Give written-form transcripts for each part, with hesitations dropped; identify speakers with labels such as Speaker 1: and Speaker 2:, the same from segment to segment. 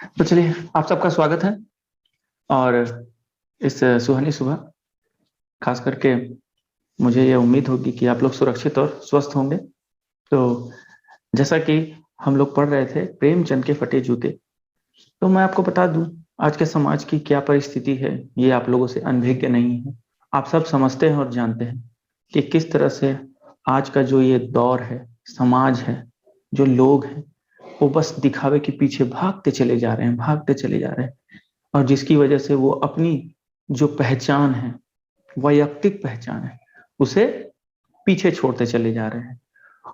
Speaker 1: तो चलिए, आप सबका स्वागत है। और इस सुहानी सुबह खास करके मुझे ये उम्मीद होगी कि आप लोग सुरक्षित और स्वस्थ होंगे। तो जैसा कि हम लोग पढ़ रहे थे प्रेमचंद के फटे जूते, तो मैं आपको बता दूं आज के समाज की क्या परिस्थिति है। ये आप लोगों से अनभिज्ञ नहीं है। आप सब समझते हैं और जानते हैं कि किस तरह से आज का जो ये दौर है, समाज है, जो लोग हैं, वो बस दिखावे के पीछे भागते चले जा रहे हैं, भागते चले जा रहे हैं। और जिसकी वजह से वो अपनी जो पहचान है, वैयक्तिक पहचान है, उसे पीछे छोड़ते चले जा रहे हैं।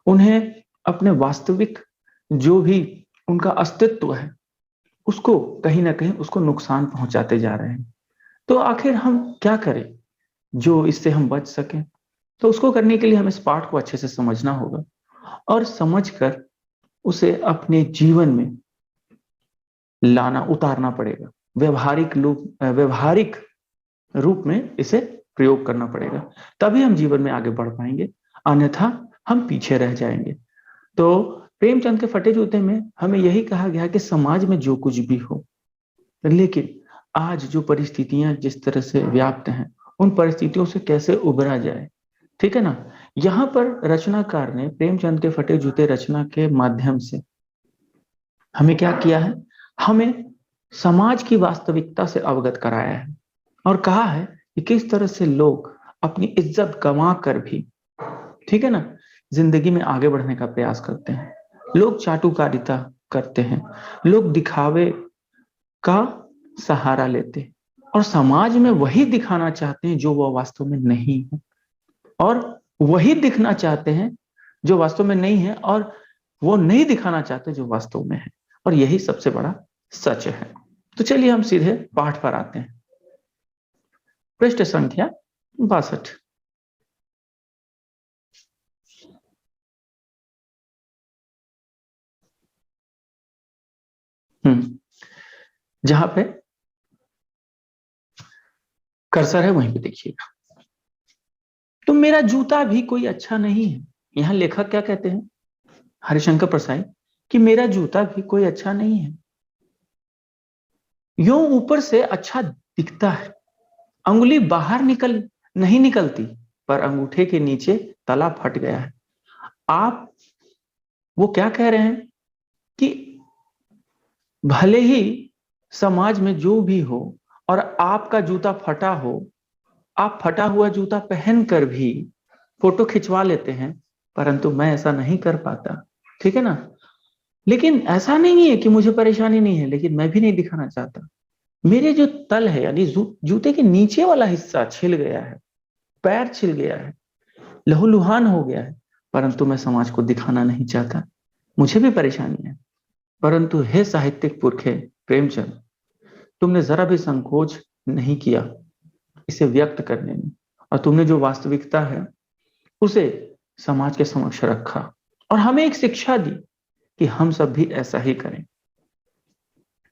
Speaker 1: उन्हें अपने वास्तविक जो भी उनका अस्तित्व है, उसको कहीं ना कहीं उसको नुकसान पहुंचाते जा रहे हैं। तो आखिर हम क्या करें जो इससे हम बच सकें? तो उसको करने के लिए हमें इस पाठ को अच्छे से समझना होगा और समझकर उसे अपने जीवन में लाना, उतारना पड़ेगा। व्यवहारिक रूप में इसे प्रयोग करना पड़ेगा, तभी हम जीवन में आगे बढ़ पाएंगे, अन्यथा हम पीछे रह जाएंगे। तो प्रेमचंद के फटे जूते में हमें यही कहा गया कि समाज में जो कुछ भी हो, लेकिन आज जो परिस्थितियां जिस तरह से व्याप्त हैं, उन परिस्थितियों से कैसे उबरा जाए। ठीक है ना? यहाँ पर रचनाकार ने प्रेमचंद के फटे जूते रचना के माध्यम से हमें क्या किया है? हमें समाज की वास्तविकता से अवगत कराया है और कहा है कि किस तरह से लोग अपनी इज्जत गंवा कर भी, ठीक है ना, जिंदगी में आगे बढ़ने का प्रयास करते हैं। लोग चाटुकारिता करते हैं, लोग दिखावे का सहारा लेते हैं और समाज में वही दिखाना चाहते हैं जो वह वास्तव में नहीं है, और वही दिखना चाहते हैं जो वास्तव में नहीं है, और वो नहीं दिखाना चाहते जो वास्तव में है। और यही सबसे बड़ा सच है। तो चलिए हम सीधे पाठ पर आते हैं। पृष्ठ संख्या 62। जहां पे कर्सर है वहीं पे देखिएगा। तो मेरा जूता भी कोई अच्छा नहीं है। यहां लेखक क्या कहते हैं, हरिशंकर प्रसाई, कि मेरा जूता भी कोई अच्छा नहीं है। यूं ऊपर से अच्छा दिखता है, अंगुली बाहर नहीं निकलती, पर अंगूठे के नीचे तला फट गया है। आप वो क्या कह रहे हैं कि भले ही समाज में जो भी हो और आपका जूता फटा हो, आप फटा हुआ जूता पहनकर भी फोटो खिंचवा लेते हैं, परंतु मैं ऐसा नहीं कर पाता। ठीक है ना? लेकिन ऐसा नहीं है कि मुझे परेशानी नहीं है, लेकिन मैं भी नहीं दिखाना चाहता। मेरे जो तल है, यानी जूते के नीचे वाला हिस्सा छिल गया है, पैर छिल गया है, लहूलुहान हो गया है, परंतु मैं समाज को दिखाना नहीं चाहता। मुझे भी परेशानी है, परंतु हे साहित्यिक पुरखे प्रेमचंद, तुमने जरा भी संकोच नहीं किया इसे व्यक्त करने में, और तुमने जो वास्तविकता है उसे समाज के समक्ष रखा और हमें एक शिक्षा दी कि हम सब भी ऐसा ही करें।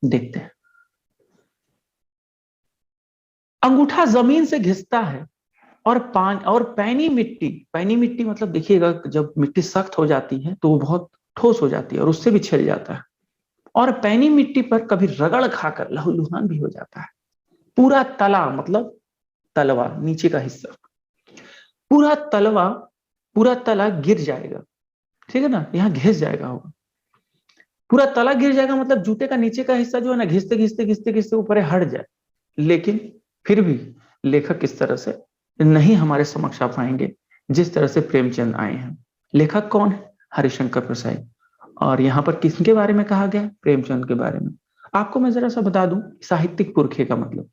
Speaker 1: देखते हैं। अंगूठा जमीन से घिसता है और पैनी मिट्टी मतलब देखिएगा, जब मिट्टी सख्त हो जाती है तो वो बहुत ठोस हो जाती है और उससे भी छिल जाता है, और पैनी मिट्टी पर कभी रगड़ खाकर लहूलुहान भी हो जाता है। पूरा तला मतलब तलवा, नीचे का हिस्सा, पूरा तलवा, पूरा तला गिर जाएगा। ठीक है ना? यहाँ घिस जाएगा होगा, पूरा तला गिर जाएगा, मतलब जूते का नीचे का हिस्सा जो है ना, घिसते घिसते घिसते घिसते ऊपर हट जाए। लेकिन फिर भी लेखक इस तरह से नहीं हमारे समक्ष आ पाएंगे जिस तरह से प्रेमचंद आए हैं। लेखक कौन है? हरिशंकर प्रसाद। और यहाँ पर किसके बारे में कहा गया? प्रेमचंद के बारे में। आपको मैं जरा सा बता दूं साहित्यिक पुरखे का मतलब।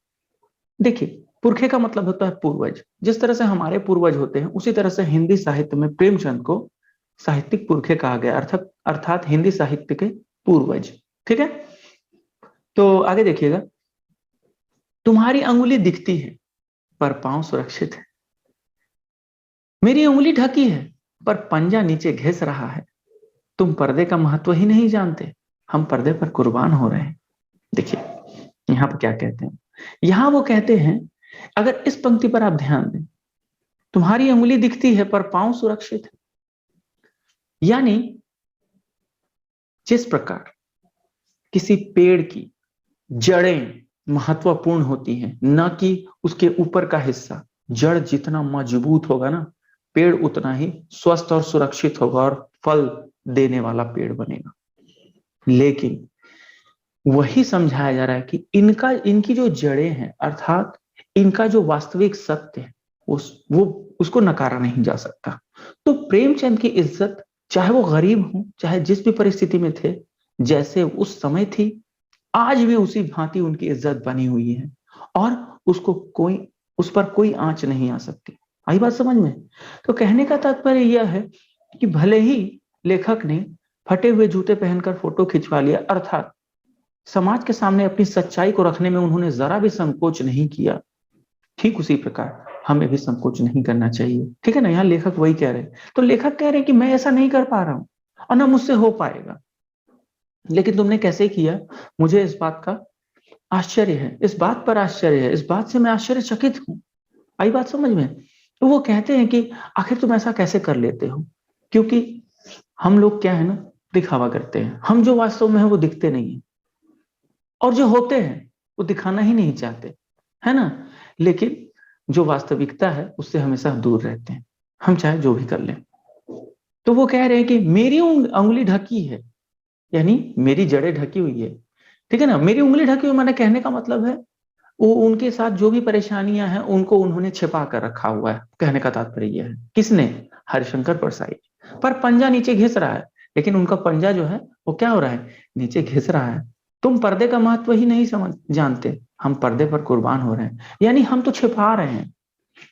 Speaker 1: देखिए, पुरखे का मतलब होता है पूर्वज। जिस तरह से हमारे पूर्वज होते हैं, उसी तरह से हिंदी साहित्य में प्रेमचंद को साहित्यिक पुरखे कहा गया, अर्थात हिंदी साहित्य के पूर्वज। ठीक है? तो आगे देखिएगा। तुम्हारी अंगुली दिखती है पर पांव सुरक्षित है। मेरी उंगली ढकी है पर पंजा नीचे घिस रहा है। तुम पर्दे का महत्व ही नहीं जानते, हम पर्दे पर कुर्बान हो रहे हैं। देखिए यहाँ पर क्या कहते हैं। यहां वो कहते हैं, अगर इस पंक्ति पर आप ध्यान दें, तुम्हारी उंगली दिखती है पर पांव सुरक्षित है, यानी जिस प्रकार किसी पेड़ की जड़ें महत्वपूर्ण होती हैं, न कि उसके ऊपर का हिस्सा। जड़ जितना मजबूत होगा ना, पेड़ उतना ही स्वस्थ और सुरक्षित होगा और फल देने वाला पेड़ बनेगा। लेकिन वही समझाया जा रहा है कि इनकी जो जड़ें हैं, अर्थात इनका जो वास्तविक सत्य है, वो उसको नकारा नहीं जा सकता। तो प्रेमचंद की इज्जत, चाहे वो गरीब हो, चाहे जिस भी परिस्थिति में थे, जैसे उस समय थी, आज भी उसी भांति उनकी इज्जत बनी हुई है और उस पर कोई आंच नहीं आ सकती। आई बात समझ में? तो कहने का तात्पर्य यह है कि भले ही लेखक ने फटे हुए जूते पहनकर फोटो खिंचवा लिया, अर्थात समाज के सामने अपनी सच्चाई को रखने में उन्होंने जरा भी संकोच नहीं किया, ठीक उसी प्रकार हमें भी संकोच नहीं करना चाहिए। ठीक है ना? यहाँ लेखक वही कह रहे हैं। तो लेखक कह रहे हैं कि मैं ऐसा नहीं कर पा रहा हूं और ना मुझसे हो पाएगा, लेकिन तुमने कैसे किया, मुझे इस बात का आश्चर्य है, इस बात पर आश्चर्य है, इस बात से मैं आश्चर्यचकित हूं। आई बात समझ में? तो वो कहते हैं कि आखिर तुम ऐसा कैसे कर लेते हो? क्योंकि हम लोग क्या है ना, दिखावा करते हैं। हम जो वास्तव में है वो दिखते नहीं है, और जो होते हैं वो दिखाना ही नहीं चाहते, है ना? लेकिन जो वास्तविकता है उससे हमेशा दूर रहते हैं, हम चाहे जो भी कर लें। तो वो कह रहे हैं कि मेरी उंगली ढकी है, यानी मेरी जड़ें ढकी हुई है। ठीक है ना? मेरी उंगली ढकी हुई, मैंने कहने का मतलब है वो उनके साथ जो भी परेशानियां हैं उनको उन्होंने छिपा कर रखा हुआ है। कहने का तात्पर्य यह है, किसने? हरिशंकर परसाई। पर पंजा नीचे घिस रहा है, लेकिन उनका पंजा जो है वो क्या हो रहा है? नीचे घिस रहा है। तुम पर्दे का महत्व ही नहीं समझ जानते, हम पर्दे पर कुर्बान हो रहे हैं, यानी हम तो छिपा रहे हैं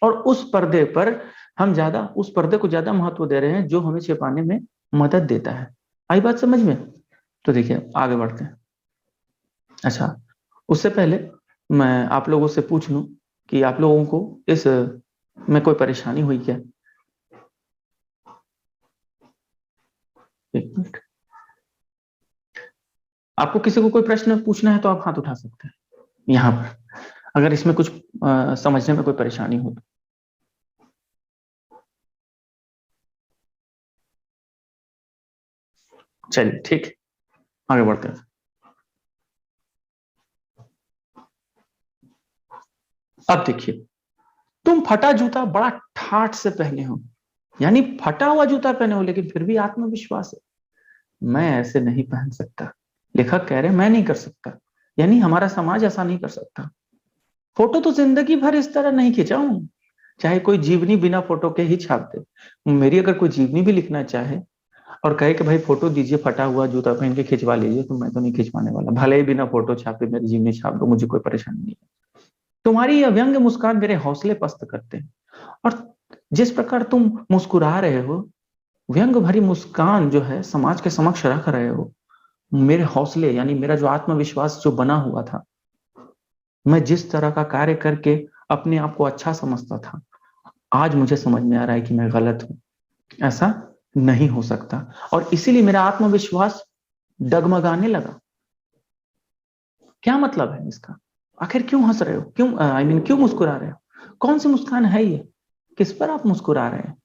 Speaker 1: और उस पर्दे को ज्यादा महत्व दे रहे हैं जो हमें छिपाने में मदद देता है। आई बात समझ में? तो देखिए आगे बढ़ते हैं। अच्छा, उससे पहले मैं आप लोगों से पूछ लूं कि आप लोगों को इस में कोई परेशानी हुई क्या? एक मिनट। आपको किसी को कोई प्रश्न पूछना है तो आप हाथ उठा सकते हैं यहाँ पर, अगर इसमें कुछ समझने में कोई परेशानी हो तो। चलिए ठीक है, आगे बढ़ते हैं। अब देखिए, तुम फटा जूता बड़ा ठाठ से पहने हो, यानी फटा हुआ जूता पहने हो, लेकिन फिर भी आत्मविश्वास है। मैं ऐसे नहीं पहन सकता। लेखक कह रहे हैं मैं नहीं कर सकता, यानी हमारा समाज ऐसा नहीं कर सकता। फोटो तो जिंदगी भर इस तरह नहीं खींचा हूं, चाहे कोई जीवनी बिना फोटो के ही छाप दे। मेरी अगर कोई जीवनी भी लिखना चाहे और कहे कि भाई फोटो दीजिए, फटा हुआ जूता पहन के खिंचवा लीजिए, तो मैं तो नहीं खिंचवाने वाला। भले ही बिना फोटो छापे मेरी जीवनी छाप दो, मुझे कोई परेशानी नहीं है। तुम्हारी यह व्यंग्य मुस्कान मेरे हौसले पस्त करते हैं, और जिस प्रकार तुम मुस्कुरा रहे हो, व्यंग भरी मुस्कान जो है समाज के समक्ष रख रहे हो, मेरे हौसले यानी मेरा जो आत्मविश्वास जो बना हुआ था, मैं जिस तरह का कार्य करके अपने आप को अच्छा समझता था, आज मुझे समझ में आ रहा है कि मैं गलत हूं। ऐसा नहीं हो सकता, और इसीलिए मेरा आत्मविश्वास डगमगाने लगा। क्या मतलब है इसका? आखिर क्यों हंस रहे हो? क्यों क्यों मुस्कुरा रहे हो? कौन सी मुस्कान है ये? किस पर आप मुस्कुरा रहे हैं?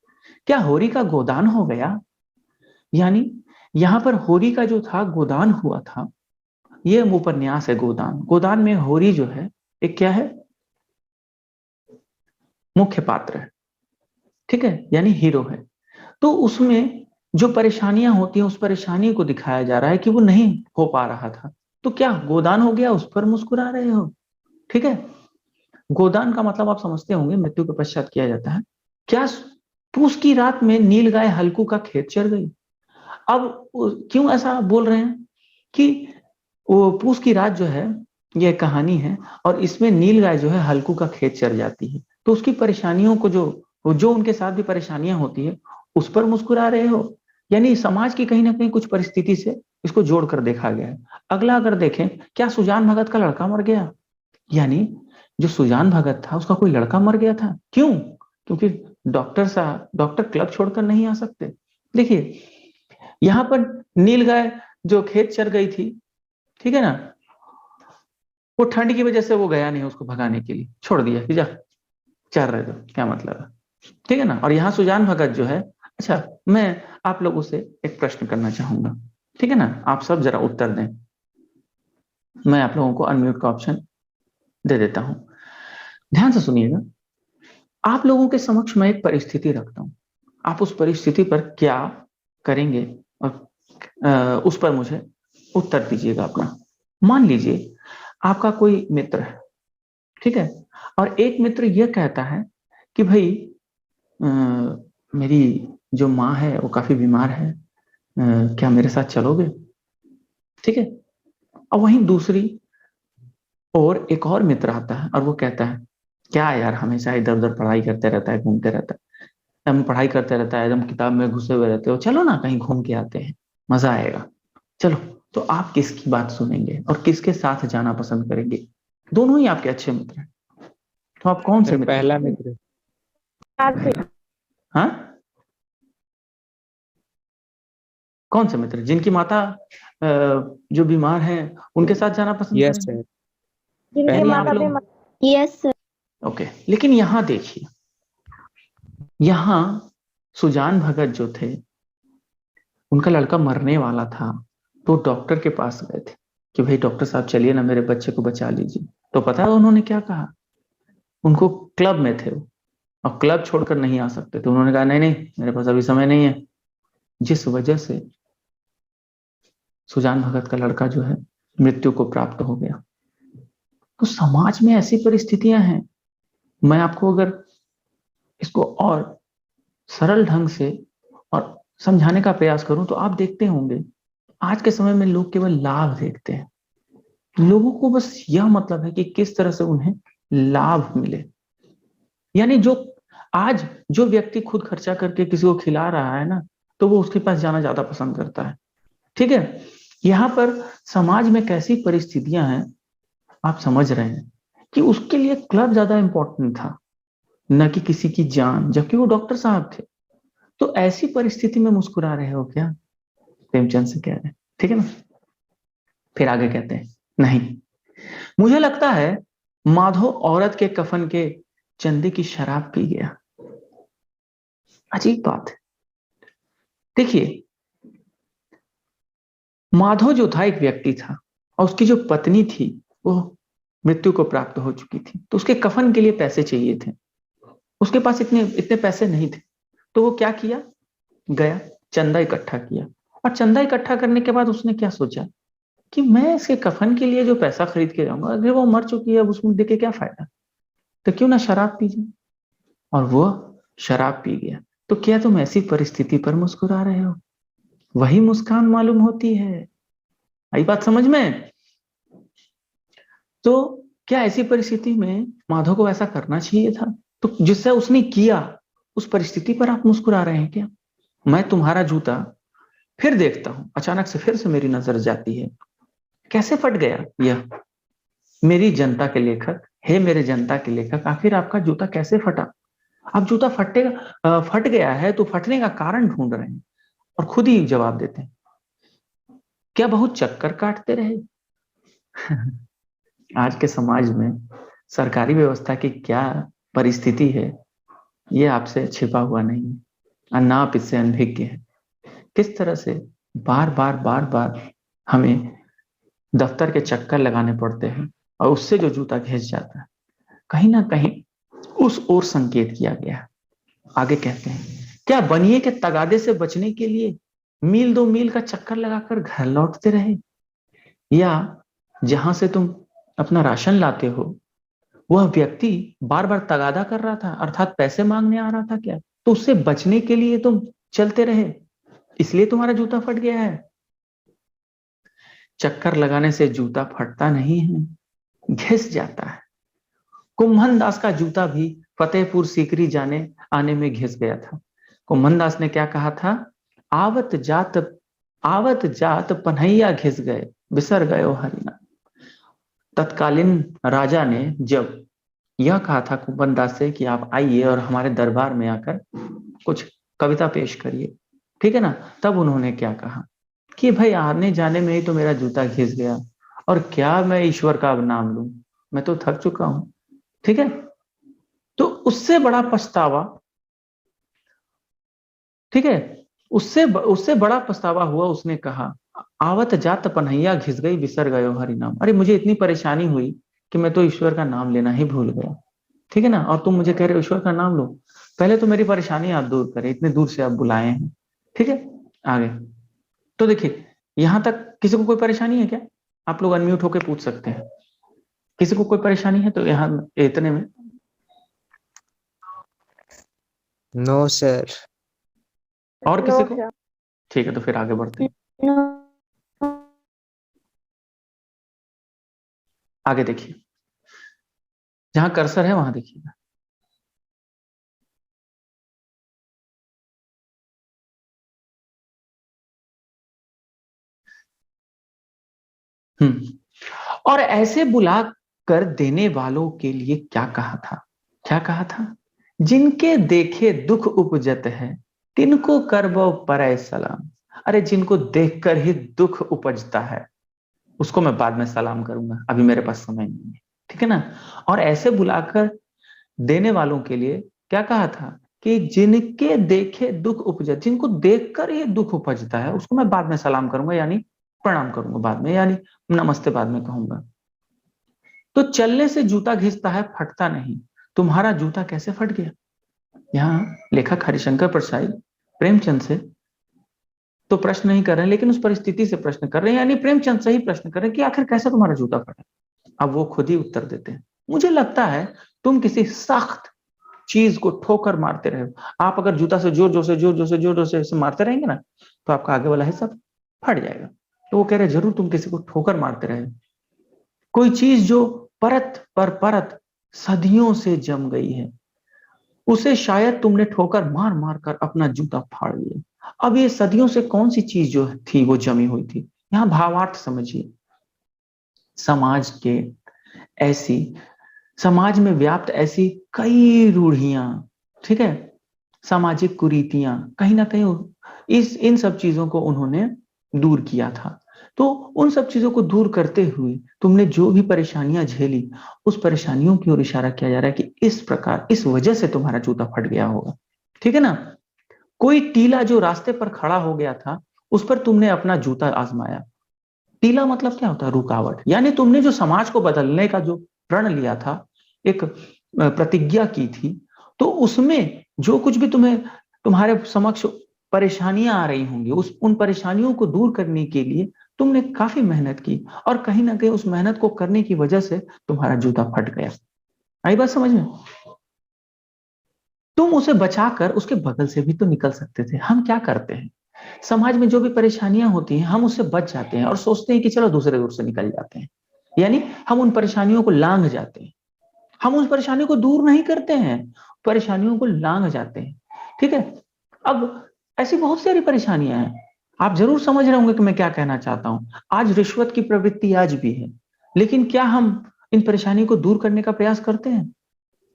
Speaker 1: क्या होरी का गोदान हो गया? यानी यहां पर होरी का जो था गोदान हुआ था। ये उपन्यास है गोदान। गोदान में होरी जो है एक क्या है? मुख्य पात्र है। ठीक है, यानी हीरो है। तो उसमें जो परेशानियां होती हैं उस परेशानी को दिखाया जा रहा है कि वो नहीं हो पा रहा था। तो क्या गोदान हो गया, उस पर मुस्कुरा रहे हो? ठीक है। गोदान का मतलब आप समझते होंगे, मृत्यु के पश्चात किया जाता है। क्या पूस की रात में नील गाय हल्कू का खेत चर गई? अब क्यों ऐसा बोल रहे हैं कि वो पूस की रात जो है यह कहानी है, और इसमें नील गाय जो है हल्कू का खेत चर जाती है, तो उसकी परेशानियों को जो उनके साथ भी परेशानियां होती है उस पर मुस्कुरा रहे हो? यानी समाज की कहीं ना कहीं कुछ परिस्थिति से इसको जोड़कर देखा गया है। अगला अगर देखें, क्या सुजान भगत का लड़का मर गया? यानी जो सुजान भगत था उसका कोई लड़का मर गया था। क्यों? क्योंकि डॉक्टर क्लब छोड़कर नहीं आ सकते। देखिए, यहां पर नील गाय जो खेत चर गई थी, ठीक है ना, वो ठंड की वजह से वो गया नहीं उसको भगाने के लिए, छोड़ दिया कि जा चर रहे, तो क्या मतलब है? ठीक है ना। और यहाँ सुजान भगत जो है, अच्छा, मैं आप लोगों से एक प्रश्न करना चाहूंगा, ठीक है ना, आप सब जरा उत्तर दें। मैं आप लोगों को अनम्यूट का ऑप्शन दे देता हूं। ध्यान से सुनिएगा। आप लोगों के समक्ष मैं एक परिस्थिति रखता हूं, आप उस परिस्थिति पर क्या करेंगे और उस पर मुझे उत्तर दीजिएगा अपना। मान लीजिए आपका कोई मित्र है, ठीक है, और एक मित्र यह कहता है कि भाई मेरी जो माँ है वो काफी बीमार है, क्या मेरे साथ चलोगे? ठीक है। और वहीं दूसरी और एक और मित्र आता है और वो कहता है क्या यार हमेशा इधर उधर पढ़ाई करते रहता है, घूमते रहता है, हम पढ़ाई करते रहता है, एकदम किताब में घुसे हुए रहते हो, चलो ना कहीं घूम के आते हैं, मजा आएगा, चलो। तो आप किसकी बात सुनेंगे और किसके साथ जाना पसंद करेंगे? दोनों ही आपके अच्छे मित्र हैं, तो आप कौन से मित्र?
Speaker 2: पहला मित्र।
Speaker 1: हाँ, कौन से मित्र? जिनकी माता जो बीमार है उनके साथ जाना पसंद
Speaker 2: यस
Speaker 1: करेंगे?
Speaker 2: सर।
Speaker 3: जिनकी माता बीमार। Yes sir.
Speaker 1: ओके, लेकिन यहां देखिए, यहां सुजान भगत जो थे उनका लड़का मरने वाला था, तो डॉक्टर के पास गए थे कि भाई डॉक्टर साहब चलिए ना मेरे बच्चे को बचा लीजिए। तो पता है उन्होंने क्या कहा? उनको क्लब में थे वो, और क्लब छोड़कर नहीं आ सकते, तो उन्होंने कहा नहीं नहीं मेरे पास अभी समय नहीं है। जिस वजह से सुजान भगत का लड़का जो है मृत्यु को प्राप्त हो गया। तो समाज में ऐसी परिस्थितियां हैं। मैं आपको अगर इसको और सरल ढंग से और समझाने का प्रयास करूं तो आप देखते होंगे आज के समय में लोग केवल लाभ देखते हैं। लोगों को बस यह मतलब है कि किस तरह से उन्हें लाभ मिले। यानी आज जो व्यक्ति खुद खर्चा करके किसी को खिला रहा है ना, तो वो उसके पास जाना ज्यादा पसंद करता है। ठीक है। यहां पर समाज में कैसी परिस्थितियां हैं आप समझ रहे हैं कि उसके लिए क्लब ज्यादा इंपॉर्टेंट था न कि किसी की जान, जबकि वो डॉक्टर साहब थे। तो ऐसी परिस्थिति में मुस्कुरा रहे हो क्या? प्रेमचंद से कह रहे हैं, ठीक है ना। फिर आगे कहते हैं नहीं, मुझे लगता है माधो औरत के कफन के चंदे की शराब पी गया। अजीब बात है। देखिए, माधव जो था एक व्यक्ति था और उसकी जो पत्नी थी वो मृत्यु को प्राप्त हो चुकी थी, तो उसके कफन के लिए पैसे चाहिए थे। उसके पास इतने इतने पैसे नहीं थे, तो वो क्या किया, गया चंदा इकट्ठा किया। और चंदा इकट्ठा करने के बाद उसने क्या सोचा कि मैं इसके कफन के लिए जो पैसा खरीद के जाऊंगा, अगर वो मर चुकी है अब उसमें देके क्या फायदा, तो क्यों ना शराब पी जाए। और वो शराब पी गया। तो क्या तुम ऐसी परिस्थिति पर मुस्कुरा रहे हो? वही मुस्कान मालूम होती है। आई बात समझ में? तो क्या ऐसी परिस्थिति में माधव को ऐसा करना चाहिए था? तो जिससे उसने किया, उस परिस्थिति पर आप मुस्कुरा रहे हैं क्या? मैं तुम्हारा जूता फिर देखता हूं, अचानक से फिर से मेरी नजर जाती है, कैसे फट गया यह? मेरी जनता के लेखक, हे मेरे जनता के लेखक, आखिर आपका जूता कैसे फटा? आप जूता फट गया है तो फटने का कारण ढूंढ रहे हैं और खुद ही जवाब देते हैं क्या बहुत चक्कर काटते रहे? आज के समाज में सरकारी व्यवस्था की क्या परिस्थिति है, ये आपसे छिपा हुआ नहीं है और ना आप इससे अनभिज्ञ हैं। किस तरह से बार बार बार बार हमें दफ्तर के चक्कर लगाने पड़ते हैं और उससे जो जूता घिस जाता है, कहीं ना कहीं उस ओर संकेत किया गया है। आगे कहते हैं क्या बनिए के तगादे से बचने के लिए मील दो मील का चक्कर लगाकर घर लौटते रहे, या जहां से तुम अपना राशन लाते हो वह व्यक्ति बार बार तगादा कर रहा था, अर्थात पैसे मांगने आ रहा था क्या, तो उससे बचने के लिए तुम चलते रहे, इसलिए तुम्हारा जूता फट गया है? चक्कर लगाने से जूता फटता नहीं है, घिस जाता है। कुम्भन दास का जूता भी फतेहपुर सीकरी जाने आने में घिस गया था। कुम्भन दास ने क्या कहा था, आवत जात पन्हैया घिस गए, बिसर गए हरिना। तत्कालीन राजा ने जब यह कहा था कुम्भन दास से कि आप आइए और हमारे दरबार में आकर कुछ कविता पेश करिए, ठीक है ना, तब उन्होंने क्या कहा कि भाई आने जाने में ही तो मेरा जूता घिस गया, और क्या मैं ईश्वर का अब नाम लूं, मैं तो थक चुका हूं। ठीक है। तो उससे बड़ा पछतावा, ठीक है, उससे बड़ा पछतावा हुआ, उसने कहा आवत जात पन्हैया घिस गई बिसर गयो हरि नाम। अरे मुझे इतनी परेशानी हुई कि मैं तो ईश्वर का नाम लेना ही भूल गया। ठीक है ना, और तुम मुझे कह रहे हो ईश्वर का नाम लो। पहले तो मेरी परेशानी आप दूर करें, इतने दूर से आप बुलाए हैं। ठीक है, आगे। तो देखिए, यहां तक किसी को कोई परेशानी है क्या? आप लोग अनम्यूट होकर पूछ सकते हैं। किसी को कोई परेशानी है तो यहाँ इतने में?
Speaker 2: No sir.
Speaker 1: और
Speaker 3: नो
Speaker 1: किसी को?
Speaker 3: सर।
Speaker 1: ठीक है, तो फिर आगे बढ़ते हैं।
Speaker 3: नो।
Speaker 1: आगे देखिए, जहां कर्सर है वहां देखिएगा। और ऐसे बुला कर देने वालों के लिए क्या कहा था? क्या कहा था? जिनके देखे दुख उपजत है, तिनको करबो परै सलाम। अरे जिनको देखकर ही दुख उपजता है, उसको मैं बाद में सलाम करूंगा, अभी मेरे पास समय नहीं है। ठीक है ना। और ऐसे बुलाकर देने वालों के लिए क्या कहा था कि जिनके देखे दुख उपजत, जिनको देखकर ही दुख उपजता है, उसको मैं बाद में सलाम करूंगा, यानी प्रणाम करूंगा बाद में, यानी नमस्ते बाद में कहूंगा। तो चलने से जूता घिसता है, फटता नहीं। तुम्हारा जूता कैसे फट गया? यहाँ लेखक हरिशंकर प्रसाद प्रेमचंद से तो प्रश्न नहीं कर रहे हैं, लेकिन उस परिस्थिति से प्रश्न कर रहे हैं, यानी प्रेमचंद से ही प्रश्न कर रहे हैं कि आखिर कैसे तुम्हारा जूता फटा। अब वो खुद ही उत्तर देते हैं, मुझे लगता है तुम किसी सख्त चीज को ठोकर मारते रहे हो। आप अगर जूता से जोर जोर से जोर जोर से जोर जोर से मारते रहेंगे ना, तो आपका आगे वाला हिस्सा फट जाएगा। तो वो कह रहे जरूर तुम किसी को ठोकर मारते रहे। कोई चीज जो परत पर परत सदियों से जम गई है, उसे शायद तुमने ठोकर मार मार कर अपना जूता फाड़ लिया। अब ये सदियों से कौन सी चीज जो थी वो जमी हुई थी? यहां भावार्थ समझिए। समाज के ऐसी समाज में व्याप्त ऐसी कई रूढ़ियां, ठीक है, सामाजिक कुरीतियां, कहीं ना कहीं इस इन सब चीजों को उन्होंने दूर किया था। तो उन सब चीजों को दूर करते हुए तुमने जो भी परेशानियां झेली, उस परेशानियों की ओर इशारा किया जा रहा है कि इस प्रकार, इस वजह से तुम्हारा जूता फट गया होगा। ठीक है ना। कोई टीला जो रास्ते पर खड़ा हो गया था, उस पर तुमने अपना जूता आजमाया। टीला मतलब क्या होता है? रुकावट। यानी तुमने जो समाज को बदलने का जो प्रण लिया था, एक प्रतिज्ञा की थी, तो उसमें जो कुछ भी तुम्हें तुम्हारे समक्ष परेशानियां आ रही होंगी, उस उन परेशानियों को दूर करने के लिए तुमने काफी मेहनत की, और कहीं ना कहीं उस मेहनत को करने की वजह से तुम्हारा जूता फट गया। आई बात समझ में? तुम उसे बचाकर उसके बगल से भी तो निकल सकते थे। हम क्या करते हैं, समाज में जो भी परेशानियां होती हैं, हम उससे बच जाते हैं और सोचते हैं कि चलो दूसरे रूट से निकल जाते हैं। यानी हम उन परेशानियों को लांघ जाते हैं। हम उस परेशानियों को दूर नहीं करते हैं, परेशानियों को लांघ जाते हैं। ठीक है। अब ऐसी बहुत सारी परेशानियां हैं। आप जरूर समझ रहे होंगे कि मैं क्या कहना चाहता हूं। आज रिश्वत की प्रवृत्ति आज भी है, लेकिन क्या हम इन परेशानियों को दूर करने का प्रयास करते हैं?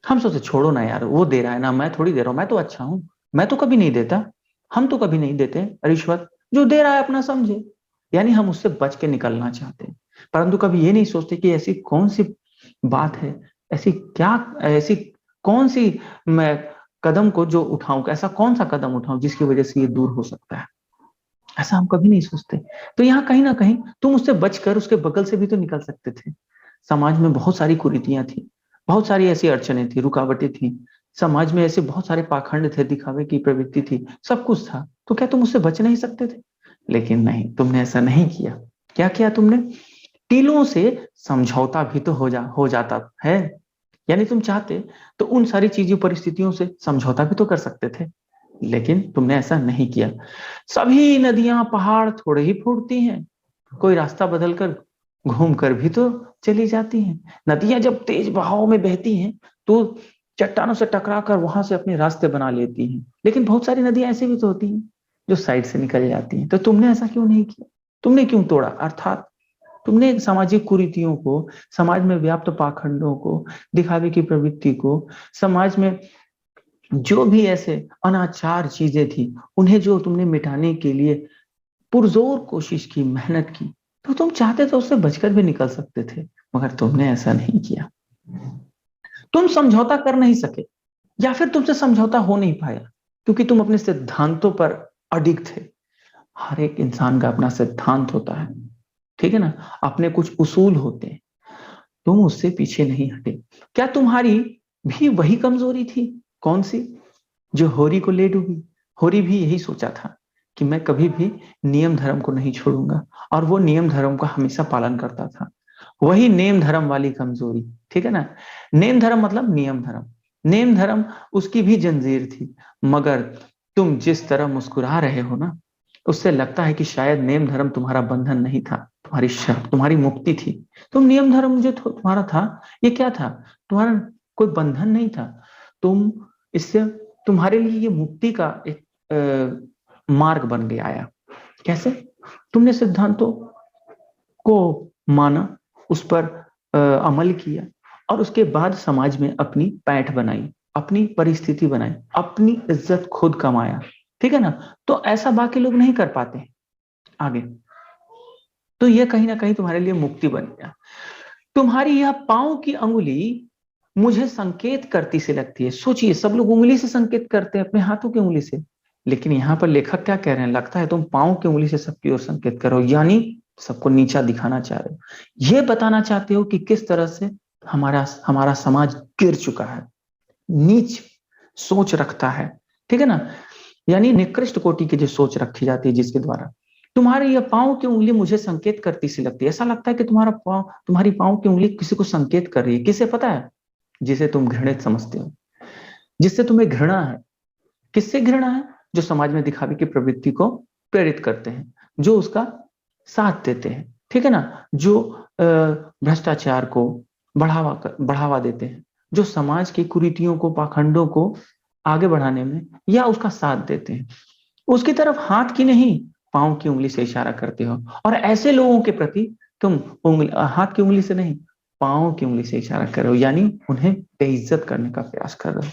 Speaker 1: हम सोचते छोड़ो ना यार, वो दे रहा है ना, मैं थोड़ी दे रहा हूं, मैं तो अच्छा हूं, मैं तो कभी नहीं देता। हम तो कभी नहीं देते रिश्वत, जो दे रहा है अपना समझे। यानी हम उससे बच के निकलना चाहते हैं, परंतु कभी ये नहीं सोचते कि ऐसी कौन सी बात है, ऐसी कौन सी मैं कदम को जो उठाऊं, ऐसा कौन सा कदम उठाऊं जिसकी वजह से ये दूर हो सकता है। ऐसा हम कभी नहीं सोचते। तो यहाँ कहीं ना कहीं तुम उससे बचकर उसके बगल से भी तो निकल सकते थे। समाज में बहुत सारी कुरीतियां थी, बहुत सारी ऐसी अड़चने थी, रुकावटें थी। समाज में ऐसे बहुत सारे पाखंड थे, दिखावे की प्रवृत्ति थी, सब कुछ था। तो क्या तुम उससे बच नहीं सकते थे? लेकिन नहीं, तुमने ऐसा नहीं किया। क्या किया तुमने? टीलों से समझौता भी तो हो जाता है। यानी तुम चाहते तो उन सारी चीजों परिस्थितियों से समझौता भी तो कर सकते थे, लेकिन तुमने ऐसा नहीं किया। सभी नदियां पहाड़ थोड़े ही फूटती हैं, कोई रास्ता बदलकर घूम कर भी तो चली जाती हैं। नदियां जब तेज बहाव में बहती हैं तो चट्टानों से टकरा कर वहां से अपने रास्ते बना लेती हैं, लेकिन बहुत सारी नदियां ऐसी भी तो होती हैं जो साइड से निकल जाती हैं। तो तुमने ऐसा क्यों नहीं किया? तुमने क्यों तोड़ा? अर्थात तुमने सामाजिक कुरीतियों को, समाज में व्याप्त पाखंडों को, दिखावे की प्रवृत्ति को, समाज में जो भी ऐसे अनाचार चीजें थी, उन्हें जो तुमने मिटाने के लिए पुरजोर कोशिश की, मेहनत की, तो तुम चाहते तो उससे बचकर भी निकल सकते थे, मगर तुमने ऐसा नहीं किया। तुम समझौता कर नहीं सके, या फिर तुमसे समझौता हो नहीं पाया, क्योंकि तुम अपने सिद्धांतों पर अडिग थे। हर एक इंसान का अपना सिद्धांत होता है, ठीक है ना, अपने कुछ उसूल होते हैं। तुम उससे पीछे नहीं हटे। क्या तुम्हारी भी वही कमजोरी थी? कौन सी? जो होरी को ले डूबी। होरी भी यही सोचा था कि मैं कभी भी नियम धर्म को नहीं छोड़ूंगा, और वो नियम धर्म का हमेशा पालन करता था। वही नेम धर्म वाली कमजोरी, ठीक है ना। नेम धर्म मतलब नियम धर्म, नेम धर्म उसकी भी जंजीर थी। मगर तुम जिस तरह मुस्कुरा रहे हो ना, उससे लगता है कि शायद नेम धर्म तुम्हारा बंधन नहीं था, तुम्हारी तुम्हारी मुक्ति थी। तुम नियम धर्म जो तुम्हारा था, ये क्या था? तुम्हारा कोई बंधन नहीं था। तुम इससे, तुम्हारे लिए ये मुक्ति का एक मार्ग बन गया आया। कैसे? तुमने सिद्धांतों को माना, उस पर अमल किया, और उसके बाद समाज में अपनी पैठ बनाई, अपनी परिस्थिति बनाई, अपनी इज्जत खुद कमाया, ठीक है ना। तो ऐसा बाकी लोग नहीं कर पाते आगे। तो यह कहीं ना कहीं तुम्हारे लिए मुक्ति बन गया। तुम्हारी यह पांव की अंगुली मुझे संकेत करती से लगती है। सोचिए, सब लोग उंगली से संकेत करते हैं, अपने हाथों की उंगली से, लेकिन यहां पर लेखक क्या कह रहे हैं? लगता है तुम पांव की उंगली से सबकी ओर संकेत करो, यानी सबको नीचा दिखाना चाह रहे हो। ये बताना चाहते हो कि किस तरह से हमारा हमारा समाज गिर चुका है, नीच सोच रखता है, ठीक है ना। यानी निकृष्ट कोटि की जो सोच रखी जाती है, जिसके द्वारा तुम्हारे ये पांव की उंगली मुझे संकेत करती सी लगती है। ऐसा लगता है कि तुम्हारा पांव, तुम्हारी पांव की उंगली किसी को संकेत कर रही है। किसे पता है? जिसे तुम घृणित समझते हो, जिससे तुम्हें घृणा है। किससे घृणा है? जो समाज में दिखावे की प्रवृत्ति को प्रेरित करते हैं, जो उसका साथ देते हैं, ठीक है ना, जो भ्रष्टाचार को बढ़ावा देते हैं, जो समाज की कुरीतियों को, पाखंडों को आगे बढ़ाने में या उसका साथ देते हैं। उसकी तरफ हाथ की नहीं, पांव की उंगली से इशारा करते हो। और ऐसे लोगों के प्रति तुम हाथ की उंगली से नहीं, पांव की उंगली से इशारा कर रहे हो, यानी उन्हें बेइज्जत करने का प्रयास कर रहे हो।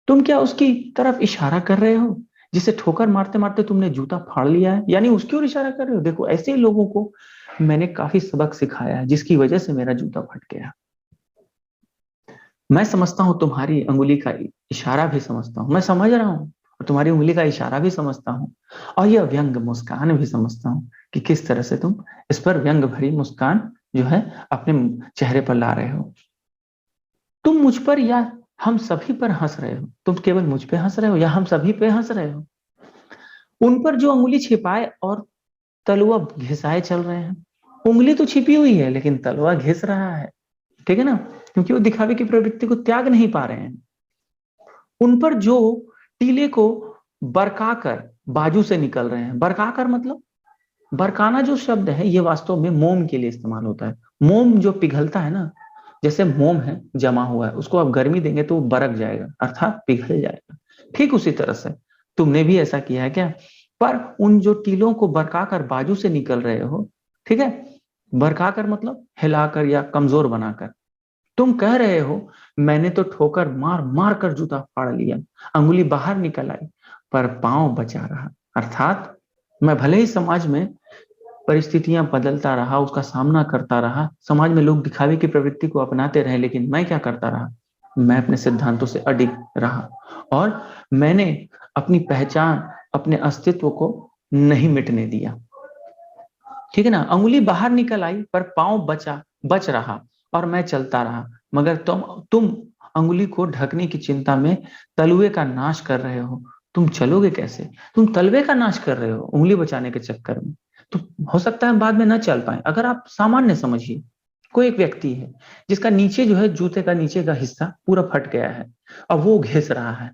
Speaker 1: तुम क्या उसकी तरफ इशारा कर रहे हो जिसे ठोकर मारते मारते तुमने जूता फाड़ लिया है? यानी उसकी ओर इशारा कर रहे हो। देखो, ऐसे लोगों को मैंने काफी सबक सिखाया है, जिसकी वजह से मेरा जूता फट गया। मैं समझता हूं, तुम्हारी अंगुली का इशारा भी समझता हूं, मैं समझ रहा हूं, और तुम्हारी उंगली का इशारा भी समझता हूं, और यह व्यंग मुस्कान भी समझता हूं कि किस तरह से तुम इस पर व्यंग भरी मुस्कान जो है अपने चेहरे पर ला रहे हो। तुम मुझ पर या हम सभी पर हंस रहे हो? तुम केवल मुझ पे हंस रहे हो या हम सभी पे हंस रहे हो? उन पर जो अंगुली छिपाए और तलवा घिसाए चल रहे हैं। उंगली तो छिपी हुई है, लेकिन तलवा घिस रहा है, ठीक है ना, क्योंकि वो दिखावे की प्रवृत्ति को त्याग नहीं पा रहे हैं। उन पर जो टीले को बरकाकर बाजू से निकल रहे हैं। बरकाकर मतलब, बरकाना जो शब्द है, ये वास्तव में मोम के लिए इस्तेमाल होता है। मोम जो पिघलता है ना, जैसे मोम है जमा हुआ है, उसको आप गर्मी देंगे तो वो बरक जाएगा, अर्थात पिघल जाएगा। ठीक उसी तरह से तुमने भी ऐसा किया है क्या? पर उन जो टीलों को बरकाकर बाजू से निकल रहे हो, ठीक है, बरकाकर मतलब हिलाकर या कमजोर बनाकर। तुम कह रहे हो मैंने तो ठोकर मार मार कर जूता फाड़ लिया, अंगुली बाहर निकल आई, पर पांव बचा रहा। अर्थात मैं भले ही समाज में परिस्थितियां बदलता रहा, उसका सामना करता रहा, समाज में लोग दिखावे की प्रवृत्ति को अपनाते रहे, लेकिन मैं क्या करता रहा? मैं अपने सिद्धांतों से अडिग रहा, और मैंने अपनी पहचान, अपने अस्तित्व को नहीं मिटने दिया, ठीक है ना। अंगुली बाहर निकल आई पर पांव बच रहा, और मैं चलता रहा। मगर तुम अंगुली को ढकने की चिंता में तलवे का नाश कर रहे हो। तुम चलोगे कैसे? तुम तलवे का नाश कर रहे हो उंगली बचाने के चक्कर में। तो हो सकता है बाद में न चल पाए। अगर आप सामान्य समझिए, कोई एक व्यक्ति है जिसका नीचे जो है, जूते का नीचे का हिस्सा पूरा फट गया है और वो घिस रहा है,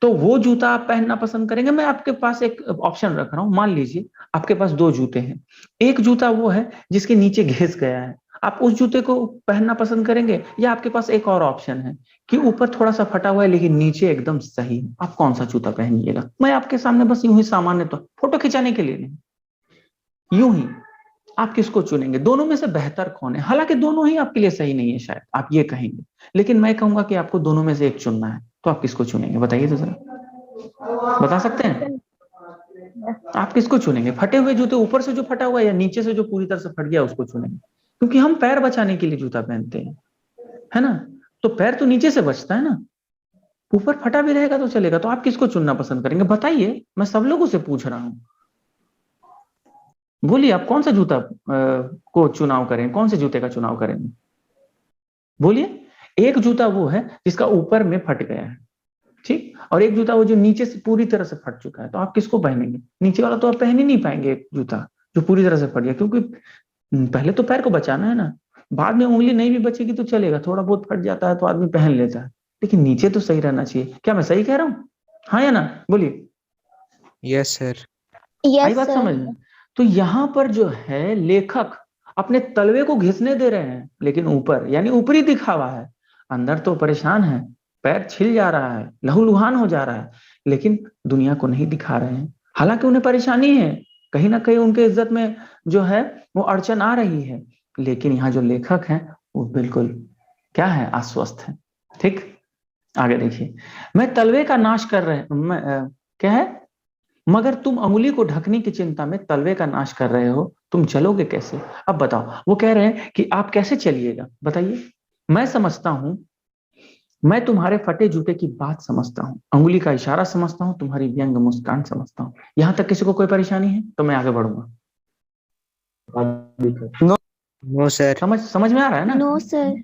Speaker 1: तो वो जूता आप पहनना पसंद करेंगे? मैं आपके पास एक ऑप्शन रख रहा हूं, मान लीजिए आपके पास दो जूते हैं। एक जूता वो है जिसके नीचे घिस गया है, आप उस जूते को पहनना पसंद करेंगे, या आपके पास एक और ऑप्शन है कि ऊपर थोड़ा सा फटा हुआ है लेकिन नीचे एकदम सही है, आप कौन सा जूता पहनिएगा? मैं आपके सामने बस यूं ही सामान्य तो फोटो खिंचाने के लिए नहीं, यूं ही आप किसको चुनेंगे? दोनों में से बेहतर कौन है? हालांकि दोनों ही आपके लिए सही नहीं है, शायद आप ये कहेंगे, लेकिन मैं कहूंगा कि आपको दोनों में से एक चुनना है, तो आप किसको चुनेंगे? बताइए तो जरा, बता सकते हैं आप किसको चुनेंगे? फटे हुए जूते, ऊपर से जो फटा हुआ है या नीचे से जो पूरी तरह से फट गया, उसको चुनेंगे? क्योंकि हम पैर बचाने के लिए जूता पहनते हैं, है ना। तो पैर तो नीचे से बचता है ना, ऊपर फटा भी रहेगा तो चलेगा। तो आप किसको चुनना पसंद करेंगे? बताइए, मैं सब लोगों से पूछ रहा हूं। बोलिए आप कौन सा जूता को चुनाव करें, कौन से जूते का चुनाव करेंगे? बोलिए। एक जूता वो है जिसका ऊपर में फट गया है, ठीक, और एक जूता वो जो नीचे से पूरी तरह से फट चुका है। तो आप किसको पहनेंगे? नीचे वाला तो आप पहन ही नहीं पाएंगे, एक जूता जो पूरी तरह से फट गया, क्योंकि पहले तो पैर को बचाना है ना। बाद में उंगली नहीं भी बचेगी तो चलेगा, थोड़ा बहुत फट जाता है तो आदमी पहन लेता है, लेकिन नीचे तो सही रहना चाहिए। क्या मैं सही कह रहा हूँ? हाँ या ना? बोलिए।
Speaker 2: Yes sir.
Speaker 1: आई बात समझ में? तो यहाँ पर जो है लेखक अपने तलवे को घिसने दे रहे हैं, लेकिन ऊपर यानी ऊपरी दिखावा है, अंदर तो परेशान है, पैर छिल जा रहा है, लहूलुहान हो जा रहा है, लेकिन दुनिया को नहीं दिखा रहे हैं। हालांकि उन्हें परेशानी है, कहीं ना कहीं उनके इज्जत में जो है वो अड़चन आ रही है, लेकिन यहाँ जो लेखक हैं वो बिल्कुल क्या है, आश्वस्त है। ठीक, आगे देखिए। मैं तलवे का नाश कर रहे क्या है, मगर तुम अंगुली को ढकने की चिंता में तलवे का नाश कर रहे हो, तुम चलोगे कैसे? अब बताओ, वो कह रहे हैं कि आप कैसे चलिएगा, बताइए। मैं समझता हूं, मैं तुम्हारे फटे जूते की बात समझता हूं, अंगुली का इशारा समझता हूं, तुम्हारी व्यंग मुस्कान समझता हूं। यहां तक किसी को कोई परेशानी है तो मैं आगे बढ़ूंगा।
Speaker 2: No sir.
Speaker 1: समझ में आ रहा है ना?
Speaker 3: No sir.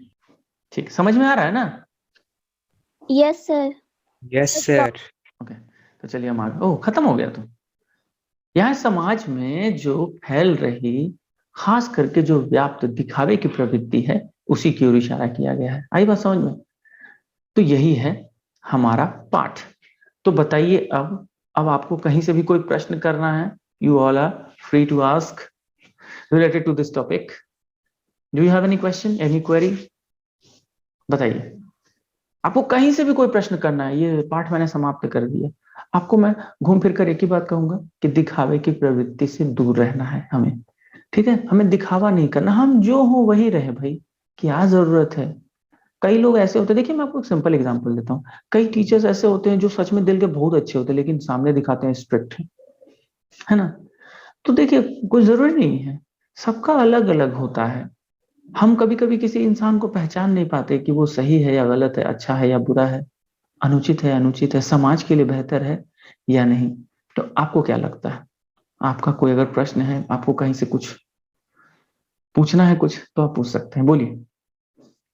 Speaker 1: ठीक, समझ में आ रहा है ना?
Speaker 3: Yes sir.
Speaker 2: Yes sir.
Speaker 1: Okay, तो चलिए हम आगे। ओह, खत्म हो गया। तो यहाँ समाज में जो फैल रही, खास करके जो व्याप्त दिखावे की प्रवृत्ति है, उसी की ओर इशारा किया गया है। आई बात समझ में? तो यही है हमारा पाठ। तो बताइए, अब आपको कहीं से भी कोई प्रश्न करना है, you all are free to ask related to this topic. Do you have any question, any query? बताइए, आपको कहीं से भी कोई प्रश्न करना है। ये पाठ मैंने समाप्त कर दिया। आपको मैं घूम फिर कर एक ही बात कहूंगा कि दिखावे की प्रवृत्ति से दूर रहना है हमें, ठीक है? हमें दिखावा नहीं करना, हम जो हो वही रहे भाई, क्या जरूरत है? कई लोग ऐसे होते हैं, देखिए मैं आपको एक सिंपल एग्जांपल देता हूँ। कई टीचर्स ऐसे होते हैं जो सच में दिल के बहुत अच्छे होते हैं, लेकिन सामने दिखाते हैं स्ट्रिक्ट, है ना? तो देखिए, कोई जरूरी नहीं है, सबका अलग अलग होता है। हम कभी कभी किसी इंसान को पहचान नहीं पाते कि वो सही है या गलत है, अच्छा है या बुरा है, अनुचित है अनुचित है, समाज के लिए बेहतर है या नहीं। तो आपको क्या लगता है? आपका कोई अगर प्रश्न है, आपको कहीं से कुछ पूछना है कुछ, तो आप पूछ सकते हैं, बोलिए।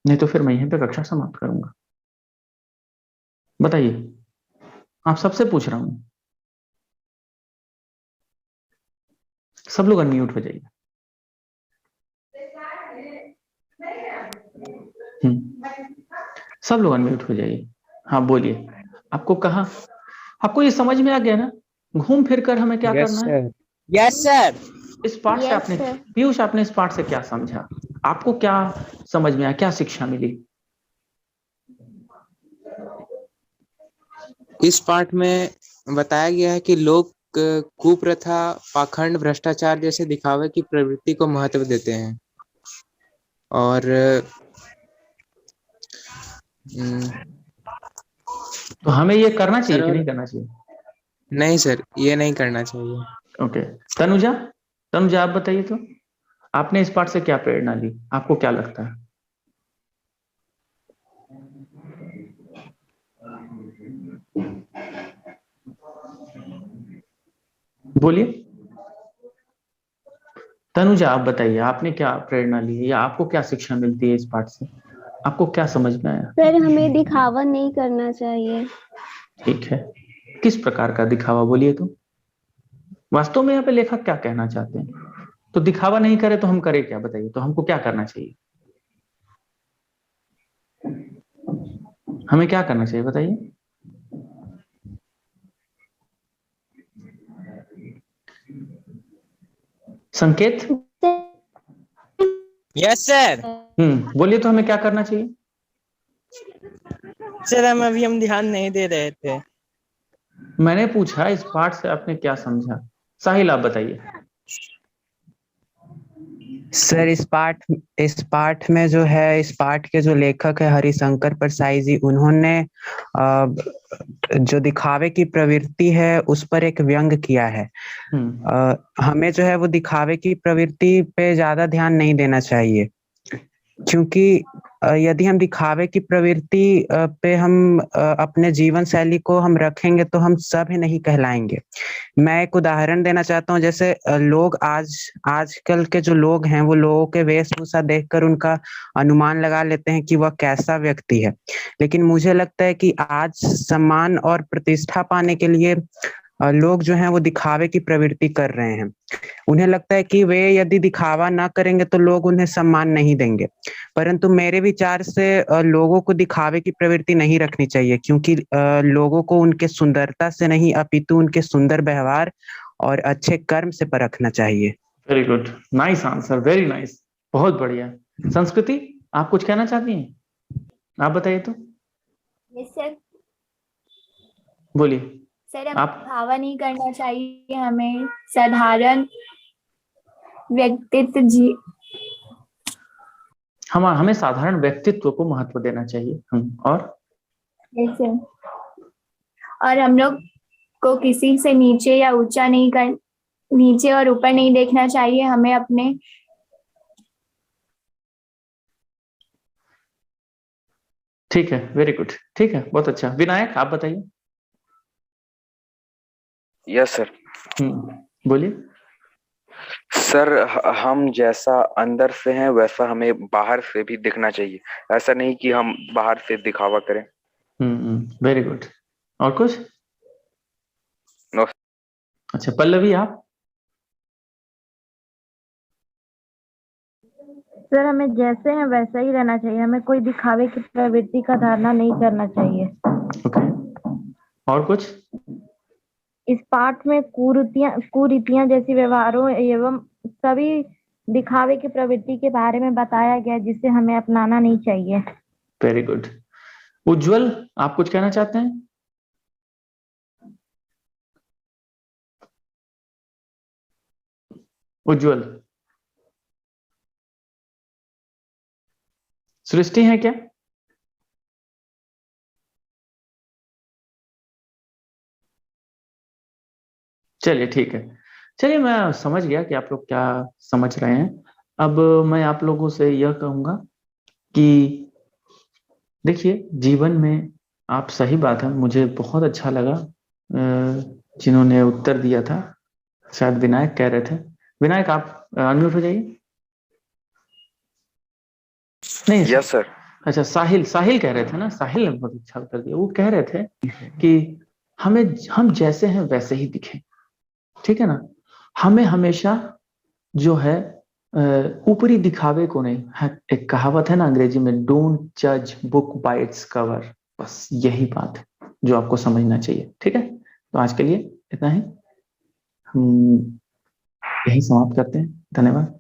Speaker 1: नहीं तो फिर मैं यहीं पे कक्षा समाप्त करूंगा। बताइए, आप सबसे पूछ रहा हूं। सब लोग अनम्यूट हो जाइए। सब लोग अनम्यूट हो जाइए। हाँ बोलिए, आपको कहा, आपको ये समझ में आ गया ना? घूम फिर कर हमें क्या करना है?
Speaker 2: Yes sir.
Speaker 1: इस पाठ से आपने, पीयूष आपने इस पाठ से क्या समझा? आपको क्या समझ में आया, क्या शिक्षा मिली?
Speaker 2: इस पाठ में बताया गया है कि लोग कुप्रथा, पाखंड, भ्रष्टाचार जैसे दिखावे की प्रवृत्ति को महत्व देते हैं, और
Speaker 1: तो हमें ये करना चाहिए कि नहीं करना चाहिए?
Speaker 2: नहीं सर, ये नहीं करना चाहिए।
Speaker 1: ओके, तनुजा, तनुजा आप बताइए, तो आपने इस पाठ से क्या प्रेरणा ली, आपको क्या लगता है? बोलिए, तनुजा आप बताइए, आपने क्या प्रेरणा ली है या आपको क्या शिक्षा मिलती है इस पाठ से? आपको क्या समझ में आया?
Speaker 3: सर हमें दिखावा नहीं करना चाहिए।
Speaker 1: ठीक है, किस प्रकार का दिखावा, बोलिए तो। वास्तव में यहाँ पे लेखक क्या कहना चाहते हैं? तो दिखावा नहीं करे तो हम करें क्या, बताइए? तो हमको क्या करना चाहिए, हमें क्या करना चाहिए, बताइए। संकेत?
Speaker 2: Yes sir.
Speaker 1: बोलिए तो हमें क्या करना चाहिए?
Speaker 2: सर हम ध्यान नहीं दे रहे थे।
Speaker 1: मैंने पूछा इस पाठ से आपने क्या समझा? साहिल आप बताइए।
Speaker 4: सर इस पाठ में जो है, इस पाठ के जो लेखक है हरिशंकर परसाई जी, उन्होंने जो दिखावे की प्रवृत्ति है उस पर एक व्यंग किया है। हमें जो है वो दिखावे की प्रवृत्ति पे ज्यादा ध्यान नहीं देना चाहिए, क्योंकि यदि हम दिखावे की प्रवृत्ति पे हम अपने जीवन शैली को हम रखेंगे तो हम सभ्य नहीं कहलाएंगे। मैं एक उदाहरण देना चाहता हूँ, जैसे लोग आजकल के जो लोग हैं वो लोगों के वेशभूषा देखकर उनका अनुमान लगा लेते हैं कि वह कैसा व्यक्ति है। लेकिन मुझे लगता है कि आज सम्मान और प्रतिष्ठा पाने के लिए लोग जो हैं वो दिखावे की प्रवृत्ति कर रहे हैं। उन्हें लगता है कि वे यदि दिखावा ना करेंगे तो लोग उन्हें सम्मान नहीं देंगे। परंतु मेरे विचार से लोगों को दिखावे की प्रवृत्ति नहीं रखनी चाहिए, क्योंकि लोगों को उनके सुंदरता से नहीं अपितु उनके सुंदर व्यवहार और अच्छे कर्म से परखना चाहिए।
Speaker 1: Very good, nice answer, very nice, बहुत बढ़िया। संस्कृति, आप कुछ कहना चाहती हैं? आप बताइए तो।
Speaker 5: Yes sir.
Speaker 1: बोलिए।
Speaker 5: सर, हमें
Speaker 1: आप
Speaker 5: दिखावा नहीं करना चाहिए, हमें साधारण व्यक्तित्व जी
Speaker 1: हमें साधारण व्यक्तित्व को महत्व देना चाहिए। और
Speaker 5: यस सर। और हम लोग को किसी से नीचे या ऊंचा नहीं कर नीचे और ऊपर नहीं देखना चाहिए। हमें अपने
Speaker 1: ठीक है, वेरी गुड, ठीक है, बहुत अच्छा। विनायक, आप बताइए।
Speaker 6: Yes sir.
Speaker 1: बोलिए।
Speaker 6: सर, हम जैसा अंदर से हैं वैसा हमें बाहर से भी दिखना चाहिए। ऐसा नहीं कि हम बाहर से दिखावा करें।
Speaker 1: Very good. और कुछ?
Speaker 6: नो।
Speaker 1: अच्छा, पल्लवी, आप?
Speaker 7: सर, हमें जैसे हैं वैसा ही रहना चाहिए। हमें कोई दिखावे की प्रवृत्ति का धारणा नहीं करना चाहिए।
Speaker 1: ओके। और कुछ?
Speaker 7: इस पाठ में कुरीतियां जैसी व्यवहारों एवं सभी दिखावे की प्रवृत्ति के बारे में बताया गया, जिसे हमें अपनाना नहीं चाहिए।
Speaker 1: Very good. उज्जवल, आप कुछ कहना चाहते हैं? उज्जवल। सृष्टि है क्या? चलिए, ठीक है। चलिए, मैं समझ गया कि आप लोग क्या समझ रहे हैं। अब मैं आप लोगों से यह कहूंगा कि देखिए, जीवन में आप, सही बात है, मुझे बहुत अच्छा लगा जिन्होंने उत्तर दिया था। शायद विनायक कह रहे थे। विनायक, आप अनम्यूट हो जाइए। नहीं
Speaker 6: यस सर।
Speaker 1: अच्छा, साहिल कह रहे थे ना। साहिल ने बहुत अच्छा उत्तर दिया। वो कह रहे थे कि हम जैसे हैं वैसे ही दिखें, ठीक है ना। हमें हमेशा जो है ऊपरी दिखावे को नहीं है। एक कहावत है ना अंग्रेजी में, डोंट जज बुक बाय इट्स कवर। बस यही बात है जो आपको समझना चाहिए, ठीक है। तो आज के लिए इतना ही, हम यही समाप्त करते हैं। धन्यवाद।